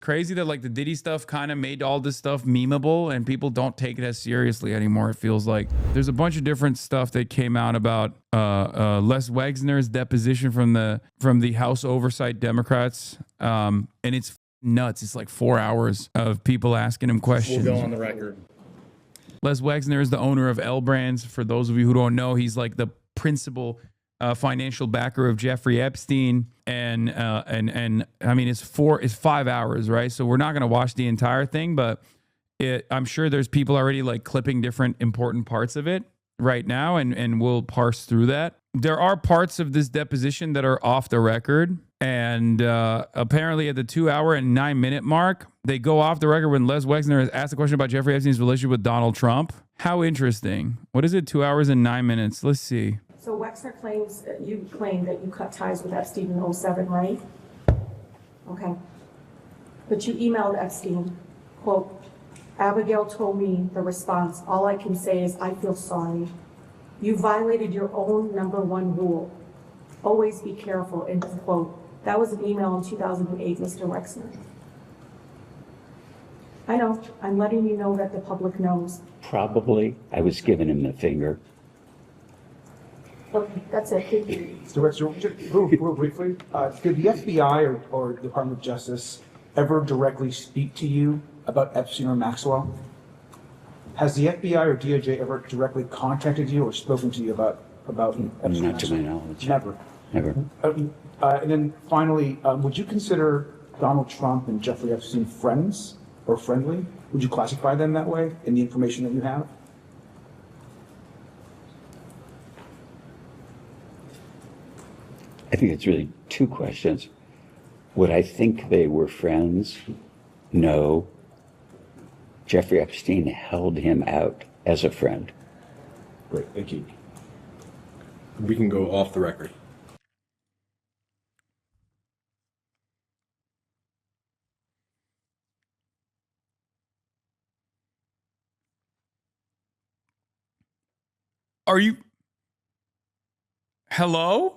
crazy that like the Diddy stuff kind of made all this stuff memeable and people don't take it as seriously anymore. It feels like there's a bunch of different stuff that came out about Les Wexner's deposition from the House Oversight Democrats, and it's nuts. It's like 4 hours of people asking him questions. We'll go on the record. Les Wexner is the owner of L Brands. For those of you who don't know, he's like the principal financial backer of Jeffrey Epstein, and I mean it's 5 hours, right? So we're not going to watch the entire thing, but I'm sure there's people already like clipping different important parts of it right now, and we'll parse through that. There are parts of this deposition that are off the record, and apparently at the 2 hour and 9 minute mark, they go off the record when Les Wexner has asked a question about Jeffrey Epstein's relationship with Donald Trump. How interesting. What is it? 2 hours and 9 minutes. Let's see. So Wexner claims, you claim that you cut ties with Epstein in 07, right? Okay. But you emailed Epstein, quote, Abigail told me the response, all I can say is I feel sorry. You violated your own #1 rule. Always be careful, end of quote. That was an email in 2008, Mr. Wexner. I know, I'm letting you know that the public knows. Probably. I was giving him the finger. Okay, that's it. Thank you. Mr. Wexner, just real briefly, did the FBI or Department of Justice ever directly speak to you about Epstein or Maxwell? Has the FBI or DOJ ever directly contacted you or spoken to you about Epstein? Not to my knowledge. Never. Never. And then finally, would you consider Donald Trump and Jeffrey Epstein friends or friendly? Would you classify them that way in the information that you have? I think it's really two questions. Would I think they were friends? No. Jeffrey Epstein held him out as a friend. Great, thank you. We can go off the record. Are you? Hello?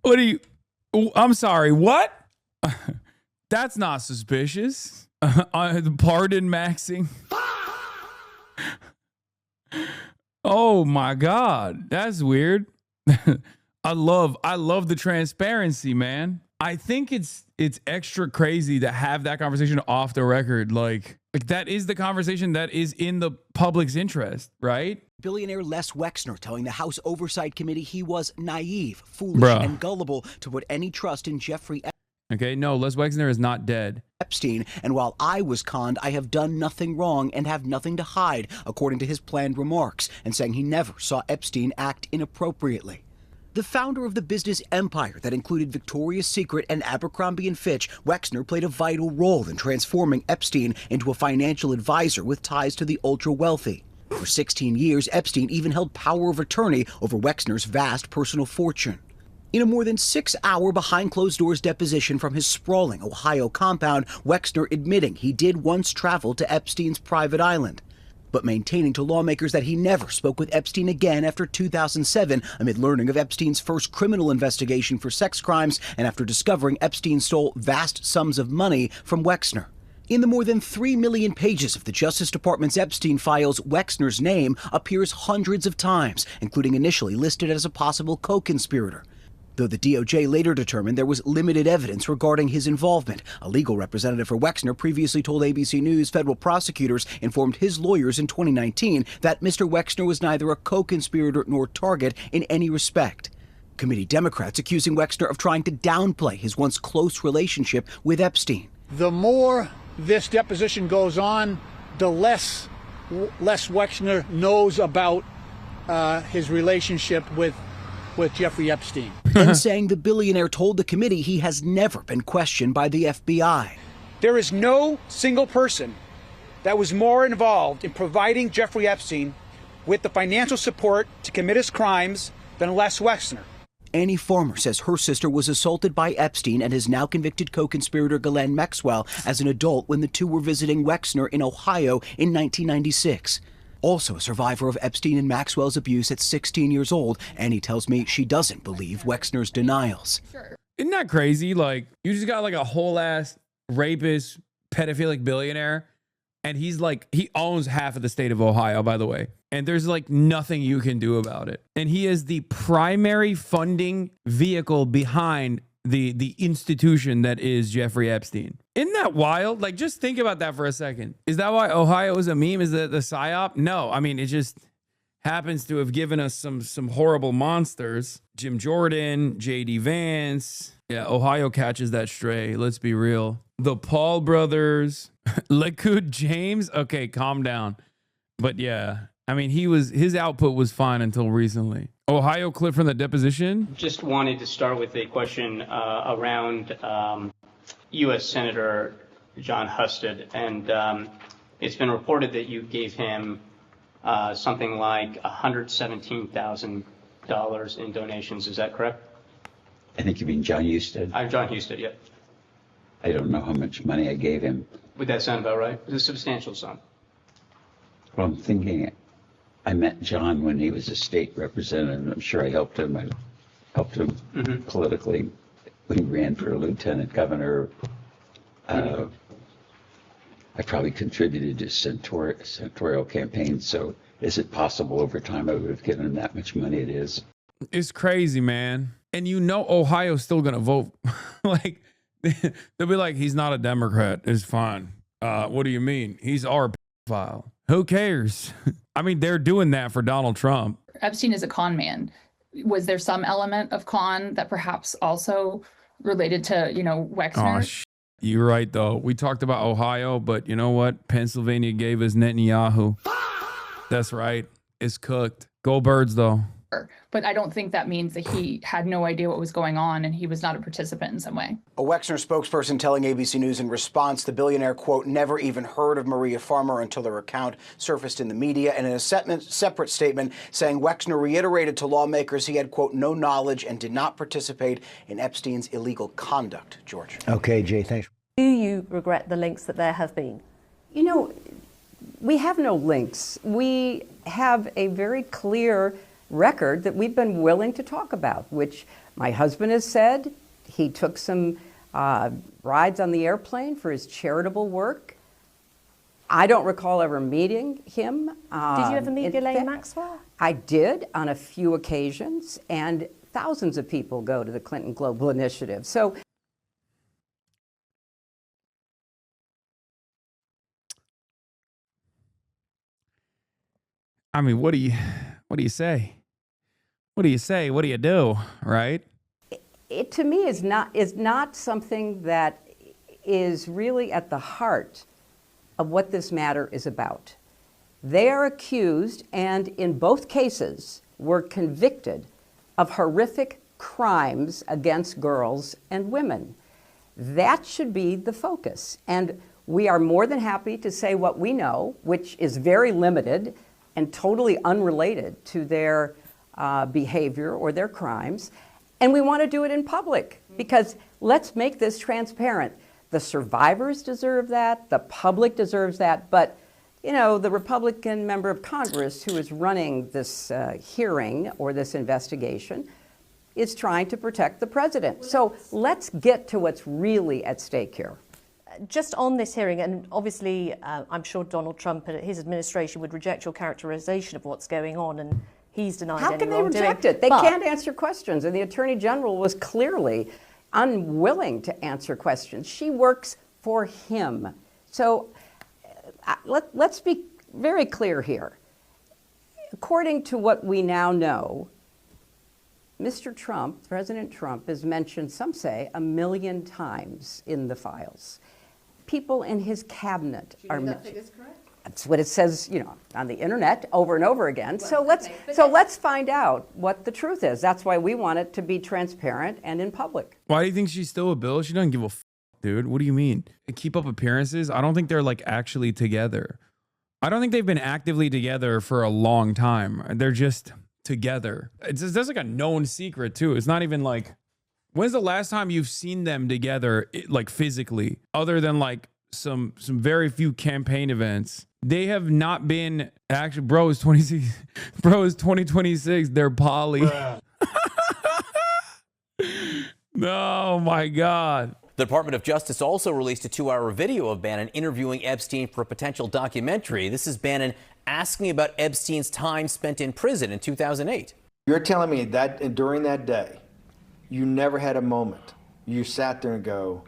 What are you? Oh, I'm sorry. What? That's not suspicious. Pardon, Maxing. Oh my God, that's weird. I love the transparency, man. I think it's extra crazy to have that conversation off the record. Like that is the conversation that is in the public's interest, right? Billionaire Les Wexner telling the House Oversight Committee he was naive, foolish, and gullible to put any trust in Jeffrey Okay, no, Les Wexner is not dead. Epstein, and while I was conned, I have done nothing wrong and have nothing to hide, according to his planned remarks, and saying he never saw Epstein act inappropriately. The founder of the business empire that included Victoria's Secret and Abercrombie & Fitch, Wexner played a vital role in transforming Epstein into a financial advisor with ties to the ultra-wealthy. For 16 years, Epstein even held power of attorney over Wexner's vast personal fortune. In a more than 6-hour behind-closed-doors deposition from his sprawling Ohio compound, Wexner admitting he did once travel to Epstein's private island, but maintaining to lawmakers that he never spoke with Epstein again after 2007, amid learning of Epstein's first criminal investigation for sex crimes and after discovering Epstein stole vast sums of money from Wexner. In the more than 3 million pages of the Justice Department's Epstein files, Wexner's name appears hundreds of times, including initially listed as a possible co-conspirator. Though the DOJ later determined there was limited evidence regarding his involvement, a legal representative for Wexner previously told ABC News federal prosecutors informed his lawyers in 2019 that Mr. Wexner was neither a co-conspirator nor target in any respect. Committee Democrats accusing Wexner of trying to downplay his once close relationship with Epstein. The more this deposition goes on, the less Wexner knows about his relationship with Jeffrey Epstein. And saying the billionaire told the committee he has never been questioned by the FBI. There is no single person that was more involved in providing Jeffrey Epstein with the financial support to commit his crimes than Les Wexner. Annie Farmer says her sister was assaulted by Epstein and his now convicted co-conspirator Ghislaine Maxwell as an adult when the two were visiting Wexner in Ohio in 1996. Also a survivor of Epstein and Maxwell's abuse at 16 years old, Annie tells me she doesn't believe Wexner's denials. Sure. Isn't that crazy? Like, you just got like a whole ass rapist, pedophilic billionaire, and he's like, he owns half of the state of Ohio, by the way. And there's like nothing you can do about it. And he is the primary funding vehicle behind the institution that is Jeffrey Epstein. Isn't that wild? Like, just think about that for a second. Is that why Ohio is a meme? Is that the psyop? No, I mean, it just happens to have given us some horrible monsters. Jim Jordan, J.D. Vance. Yeah, Ohio catches that stray. Let's be real. The Paul brothers. Likud James. Okay, calm down. But yeah, I mean, his output was fine until recently. Ohio clip from the deposition. Just wanted to start with a question around U.S. Senator John Husted. And it's been reported that you gave him something like $117,000 in donations. Is that correct? I think you mean John Husted. I'm John Husted, yeah. I don't know how much money I gave him. Would that sound about right? It's a substantial sum. Well, I'm thinking I met John when he was a state representative. I'm sure I helped him. I helped him politically when he ran for a lieutenant governor. I probably contributed to senatorial campaigns. So is it possible over time I would have given him that much money? It is. It's crazy, man. And you know Ohio's still going to vote. Like, they'll be like, he's not a Democrat. It's fine. What do you mean? He's our file. Who cares? I mean, they're doing that for Donald Trump. Epstein is a con man. Was there some element of con that perhaps also related to, Wexner? Oh, you're right, though. We talked about Ohio, but you know what? Pennsylvania gave us Netanyahu. That's right. It's cooked. Go Birds, though. But I don't think that means that he had no idea what was going on and he was not a participant in some way. A Wexner spokesperson telling ABC News in response, the billionaire, quote, never even heard of Maria Farmer until her account surfaced in the media, and in a separate statement saying Wexner reiterated to lawmakers he had, quote, no knowledge and did not participate in Epstein's illegal conduct. George. Okay, Jay, thanks. Do you regret the links that there have been? We have no links. We have a very clear record that we've been willing to talk about, which my husband has said. He took some rides on the airplane for his charitable work. I don't recall ever meeting him. Did you ever meet Ghislaine Maxwell? I did on a few occasions, and thousands of people go to the Clinton Global Initiative. So, I mean, what do you say? What do you say? What do you do? Right? It to me is not something that is really at the heart of what this matter is about. They are accused, and in both cases were convicted of horrific crimes against girls and women. That should be the focus. And we are more than happy to say what we know, which is very limited and totally unrelated to their behavior or their crimes. And we want to do it in public because let's make this transparent. The survivors deserve that. The public deserves that. But, the Republican member of Congress who is running this hearing or this investigation is trying to protect the president. So let's get to what's really at stake here. Just on this hearing, and obviously I'm sure Donald Trump and his administration would reject your characterization of what's going on, and he's denied How any can they wrongdoing. reject it? They can't answer questions, and the Attorney General was clearly unwilling to answer questions. She works for him. So let's be very clear here. According to what we now know, Mr. Trump, President Trump, is mentioned, some say, 1 million times in the files. People in his cabinet are mentioned. That correct? That's what it says, on the internet over and over again. Well, let's find out what the truth is. That's why we want it to be transparent and in public. Why do you think she's still a bill? She doesn't give a dude. What do you mean? Keep up appearances? I don't think they're like actually together. I don't think they've been actively together for a long time. They're just together. That's like a known secret too. It's not even like, when's the last time you've seen them together, like physically, other than like some very few campaign events? They have not been actually. Bro is 26. Bro is 2026. They're poly. Oh my God. The Department of Justice also released a 2-hour video of Bannon interviewing Epstein for a potential documentary. This is Bannon asking about Epstein's time spent in prison in 2008. You're telling me that during that day, you never had a moment. You sat there and go,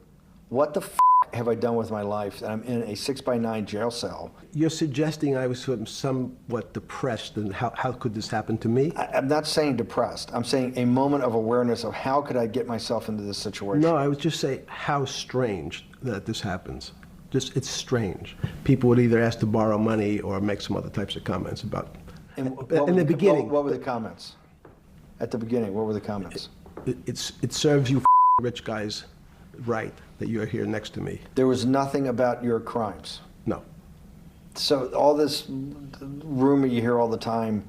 what the f have I done with my life that I'm in a 6x9 jail cell? You're suggesting I was somewhat depressed, and how could this happen to me? I'm not saying depressed. I'm saying a moment of awareness of how could I get myself into this situation. No, I would just say how strange that this happens. Just, it's strange. People would either ask to borrow money or make some other types of comments about. In the beginning. What were the comments? At the beginning, what were the comments? It serves you rich guys right that you're here next to me. There was nothing about your crimes? No. So all this rumor you hear all the time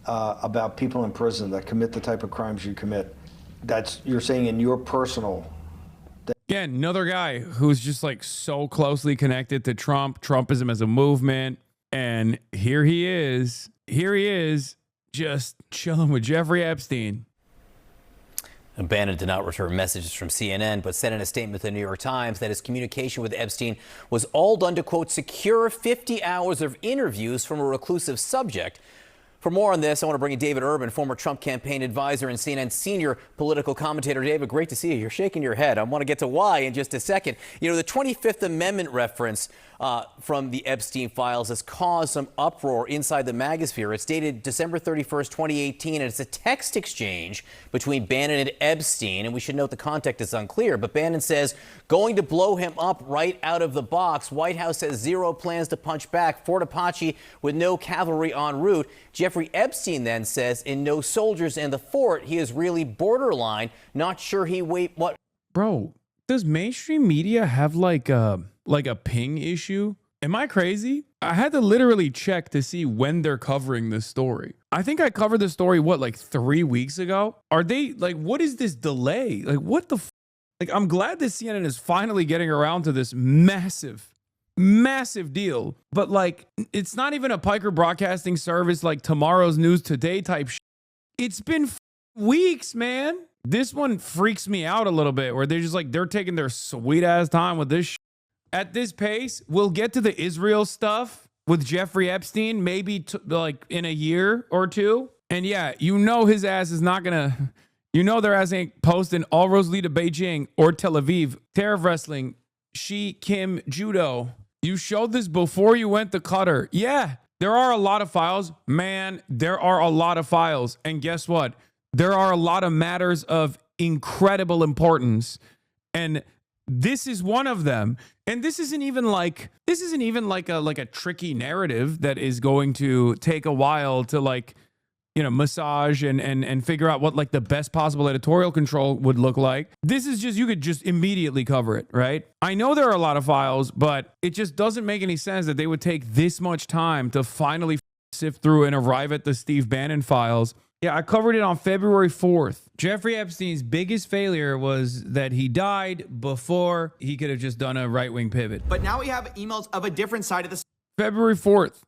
about people in prison that commit the type of crimes you commit, you're saying in your personal... Again, another guy who's just like so closely connected to Trumpism as a movement. And here he is just chilling with Jeffrey Epstein. Bannon did not return messages from CNN, but said in a statement to the New York Times that his communication with Epstein was all done to, quote, secure 50 hours of interviews from a reclusive subject. For more on this, I want to bring in David Urban, former Trump campaign advisor and CNN senior political commentator. David, great to see you. You're shaking your head. I want to get to why in just a second. You know, the 25th Amendment reference from the Epstein files has caused some uproar inside the MAGA sphere. It's dated December 31st, 2018, and it's a text exchange between Bannon and Epstein. And we should note the context is unclear, but Bannon says going to blow him up right out of the box. White House says zero plans to punch back. Fort Apache with no cavalry en route. Jeffrey Epstein then says in No Soldiers in the Fort, he is really borderline, not sure what. Bro, does mainstream media have like a ping issue? Am I crazy? I had to literally check to see when they're covering this story. I think I covered the story, like 3 weeks ago? Are they, like, what is this delay? Like, what the Like, I'm glad that CNN is finally getting around to this massive deal. But, like, it's not even a Piker Broadcasting Service, like Tomorrow's News Today type shit. It's been weeks, man. This one freaks me out a little bit, where they're just like, they're taking their sweet ass time with this shit. At this pace, we'll get to the Israel stuff with Jeffrey Epstein maybe like in a year or two. And yeah, you know his ass is not gonna, you know their ass ain't posting all roads lead to Beijing or Tel Aviv. Terror wrestling, Shi Kim judo. You showed this before you went to Qatar. Yeah, there are a lot of files. Man, there are a lot of files. And guess what? There are a lot of matters of incredible importance. And this is one of them. And this isn't even like a tricky narrative that is going to take a while to, like, you know, massage and figure out what, like, the best possible editorial control would look like. This is just, you could just immediately cover it, right? I know there are a lot of files, but it just doesn't make any sense that they would take this much time to finally sift through and arrive at the Steve Bannon files. Yeah, I covered it on February 4th. Jeffrey Epstein's biggest failure was that he died before he could have just done a right-wing pivot. But now we have emails of a different side of the... February 4th.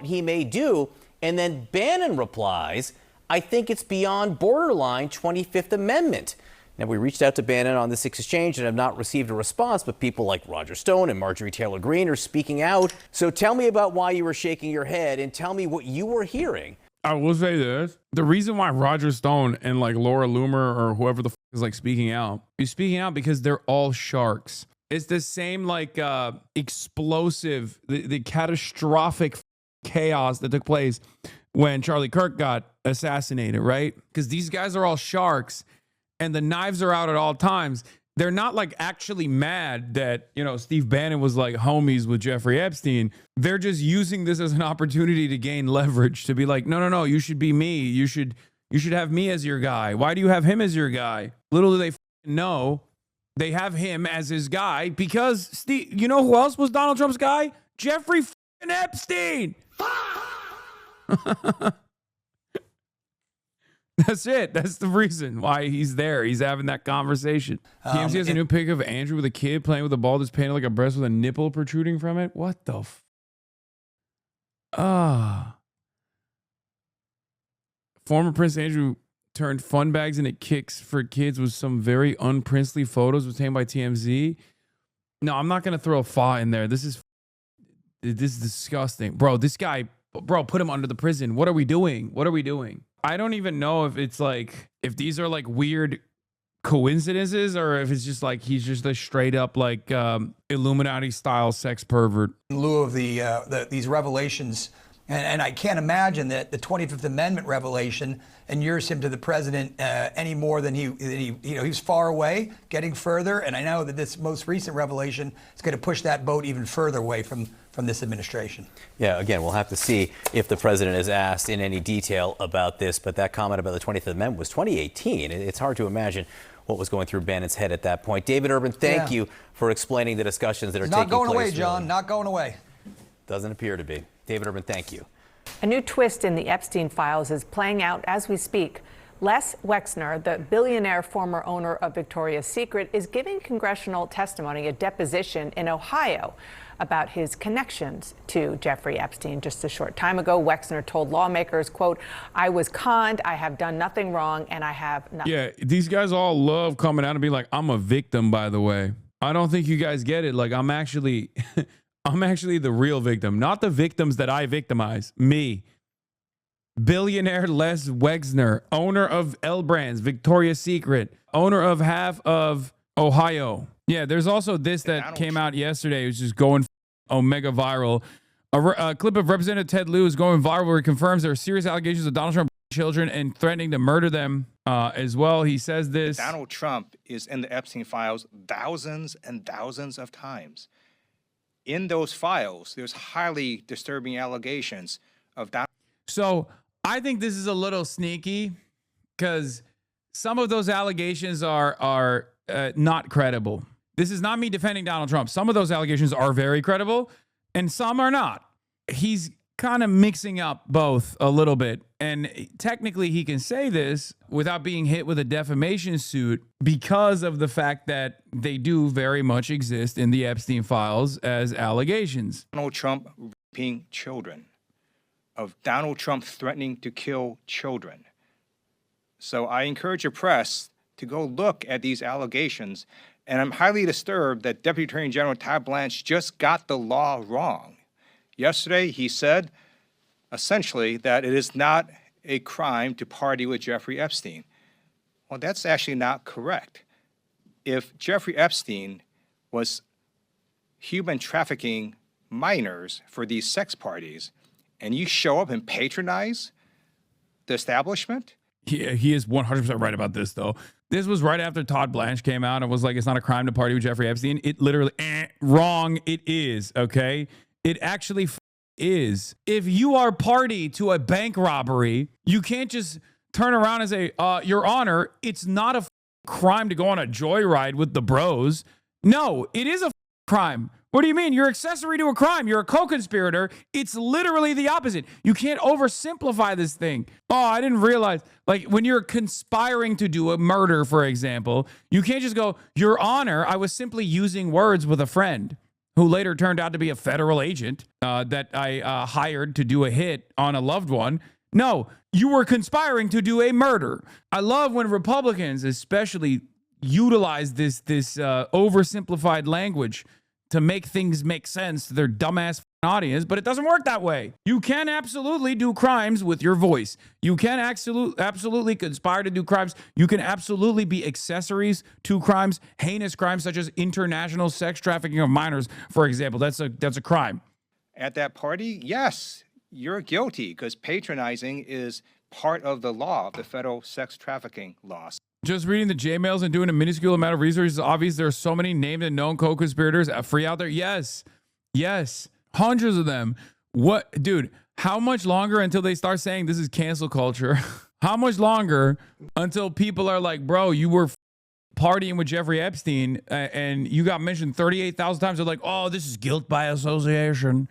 He may do, and then Bannon replies, I think it's beyond borderline 25th Amendment. Now, we reached out to Bannon on this exchange and have not received a response, but people like Roger Stone and Marjorie Taylor Greene are speaking out. So tell me about why you were shaking your head and tell me what you were hearing. I will say this. The reason why Roger Stone and, like, Laura Loomer or whoever the is, like, speaking out because they're all sharks. It's the same, like, explosive, the catastrophic chaos that took place when Charlie Kirk got assassinated, right? Because these guys are all sharks and the knives are out at all times. They're not, like, actually mad that, you know, Steve Bannon was, like, homies with Jeffrey Epstein. They're just using this as an opportunity to gain leverage, to be like, no, you should be me. You should have me as your guy. Why do you have him as your guy? Little do they know, they have him as his guy because Steve, you know who else was Donald Trump's guy? Jeffrey Epstein. That's it. That's the reason why he's there. He's having that conversation. TMZ has a new pic of Andrew with a kid playing with a ball that's painted like a breast with a nipple protruding from it. What the Former Prince Andrew turned fun bags into kicks for kids with some very unprincely photos obtained by TMZ. No, I'm not going to throw a fa in there. This is disgusting. Bro, this guy, put him under the prison. What are we doing? What are we doing? I don't even know if it's like, if these are like weird coincidences or if it's just like he's just a straight up like Illuminati style sex pervert. In lieu of these revelations, and I can't imagine that the 25th Amendment revelation inures him to the president any more than he's far away, getting further, and I know that this most recent revelation is going to push that boat even further away from this administration. Yeah, again, we'll have to see if the president is asked in any detail about this, but that comment about the 25th Amendment was 2018. It's hard to imagine what was going through Bannon's head at that point. David Urban, thank you for explaining the discussions that are taking place. Not going away, John. Not going away. Doesn't appear to be. David Urban, thank you. A new twist in the Epstein files is playing out as we speak. Les Wexner, the billionaire former owner of Victoria's Secret, is giving congressional testimony, a deposition in Ohio, about his connections to Jeffrey Epstein. Just a short time ago, Wexner told lawmakers, quote, "I was conned, I have done nothing wrong, and I have nothing." Yeah, these guys all love coming out and be like, I'm a victim, by the way. I don't think you guys get it. Like, I'm actually the real victim, not the victims that I victimize. Me. Billionaire Les Wexner, owner of L Brands, Victoria's Secret, owner of half of Ohio. Yeah, there's also this that came out yesterday. It was just going omega viral. A clip of Representative Ted Lieu is going viral where he confirms there are serious allegations of Donald Trump children and threatening to murder them as well. He says this. Donald Trump is in the Epstein files thousands and thousands of times. In those files, there's highly disturbing allegations of Donald. So I think this is a little sneaky because some of those allegations are not credible. This is not me defending Donald Trump. Some of those allegations are very credible and some are not. He's kind of mixing up both a little bit. And technically he can say this without being hit with a defamation suit because of the fact that they do very much exist in the Epstein files as allegations. Donald Trump raping children, of Donald Trump threatening to kill children. So I encourage your press to go look at these allegations. And I'm highly disturbed that Deputy Attorney General Todd Blanche just got the law wrong. Yesterday, he said, essentially, that it is not a crime to party with Jeffrey Epstein. Well, that's actually not correct. If Jeffrey Epstein was human trafficking minors for these sex parties, and you show up and patronize the establishment? He is 100% right about this, though. This was right after Todd Blanche came out and was like, it's not a crime to party with Jeffrey Epstein. It literally, wrong, it is, okay? It actually is. If you are party to a bank robbery, you can't just turn around and say, Your Honor, it's not a crime to go on a joyride with the bros. No, it is a crime. What do you mean? You're accessory to a crime. You're a co-conspirator. It's literally the opposite. You can't oversimplify this thing. Oh, I didn't realize. Like when you're conspiring to do a murder, for example, you can't just go, Your Honor, I was simply using words with a friend who later turned out to be a federal agent that I hired to do a hit on a loved one. No, you were conspiring to do a murder. I love when Republicans especially utilize this oversimplified language to make things make sense to their dumbass audience, but it doesn't work that way. You can absolutely do crimes with your voice. You can absolutely conspire to do crimes. You can absolutely be accessories to crimes, heinous crimes such as international sex trafficking of minors, for example. That's a crime. At that party, yes, you're guilty because patronizing is part of the law, the federal sex trafficking laws. Just reading the J-mails and doing a minuscule amount of research is obvious there are so many named and known co-conspirators free out there. Yes. Hundreds of them. What, dude, how much longer until they start saying this is cancel culture? How much longer until people are like, bro, you were partying with Jeffrey Epstein and you got mentioned 38,000 times. They're like, oh, this is guilt by association.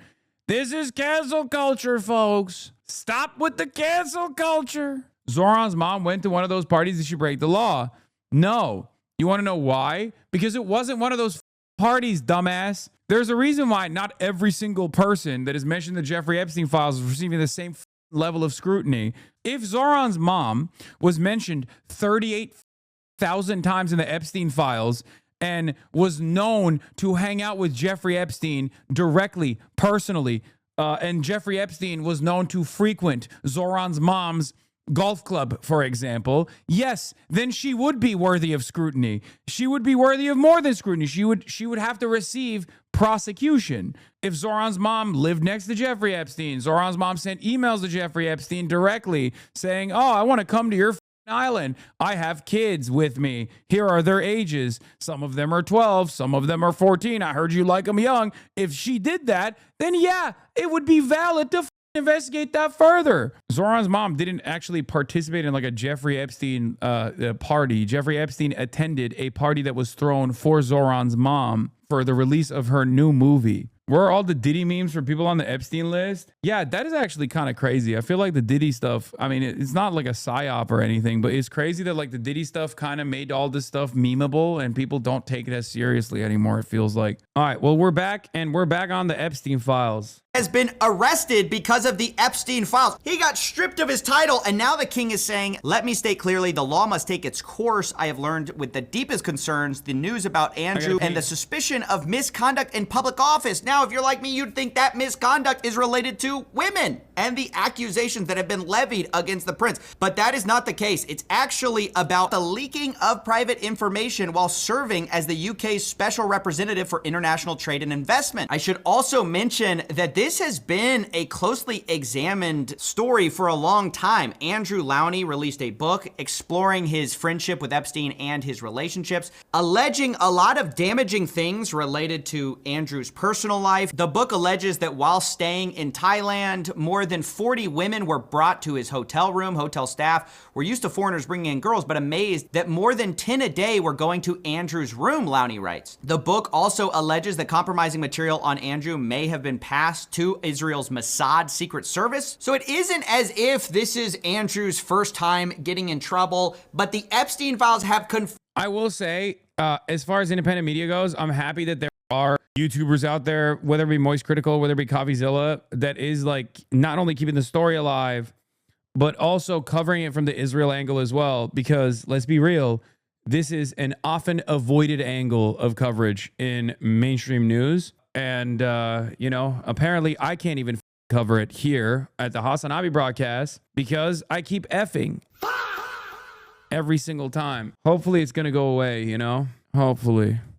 This is cancel culture, folks. Stop with the cancel culture. Zoran's mom went to one of those parties. Did she break the law? No. You want to know why? Because it wasn't one of those parties, dumbass. There's a reason why not every single person that is mentioned in the Jeffrey Epstein files is receiving the same level of scrutiny. If Zoran's mom was mentioned 38,000 times in the Epstein files and was known to hang out with Jeffrey Epstein directly, personally, and Jeffrey Epstein was known to frequent Zoran's mom's golf club, for example, yes, then she would be worthy of scrutiny. She would be worthy of more than scrutiny. She would have to receive prosecution. If Zoran's mom lived next to Jeffrey Epstein, Zoran's mom sent emails to Jeffrey Epstein directly saying, oh, I want to come to your island. I have kids with me. Here are their ages. Some of them are 12. Some of them are 14. I heard you like them young. If she did that, then yeah, it would be valid to investigate that further. Zoran's mom didn't actually participate in like a Jeffrey Epstein party. Jeffrey Epstein attended a party that was thrown for Zoran's mom for the release of her new movie. Where are all the Diddy memes for people on the Epstein list? Yeah, that is actually kind of crazy. I feel like the Diddy stuff, I mean, it's not like a psyop or anything, but it's crazy that like the Diddy stuff kind of made all this stuff memeable and people don't take it as seriously anymore, it feels like. All right, well, we're back and we're back on the Epstein files. Has been arrested because of the Epstein files. He got stripped of his title, and now the king is saying, let me state clearly, the law must take its course. I have learned with the deepest concerns the news about Andrew and the suspicion of misconduct in public office. Now, if you're like me, you'd think that misconduct is related to women and the accusations that have been levied against the prince. But that is not the case. It's actually about the leaking of private information while serving as the UK's special representative for international trade and investment. I should also mention that this has been a closely examined story for a long time. Andrew Lowney released a book exploring his friendship with Epstein and his relationships, alleging a lot of damaging things related to Andrew's personal life. The book alleges that while staying in Thailand, more than 40 women were brought to his hotel room. Hotel staff were used to foreigners bringing in girls, but amazed that more than 10 a day were going to Andrew's room, Lowney writes. The book also alleges that compromising material on Andrew may have been passed to Israel's Mossad Secret Service. So it isn't as if this is Andrew's first time getting in trouble, but the Epstein files have confirmed. I will say, as far as independent media goes, I'm happy that there are YouTubers out there, whether it be Moist Critical, whether it be CoffeeZilla, that is like not only keeping the story alive, but also covering it from the Israel angle as well. Because let's be real, this is an often avoided angle of coverage in mainstream news. And, you know, apparently I can't even cover it here at the HasanAbi broadcast because I keep effing every single time. Hopefully it's going to go away, you know, hopefully.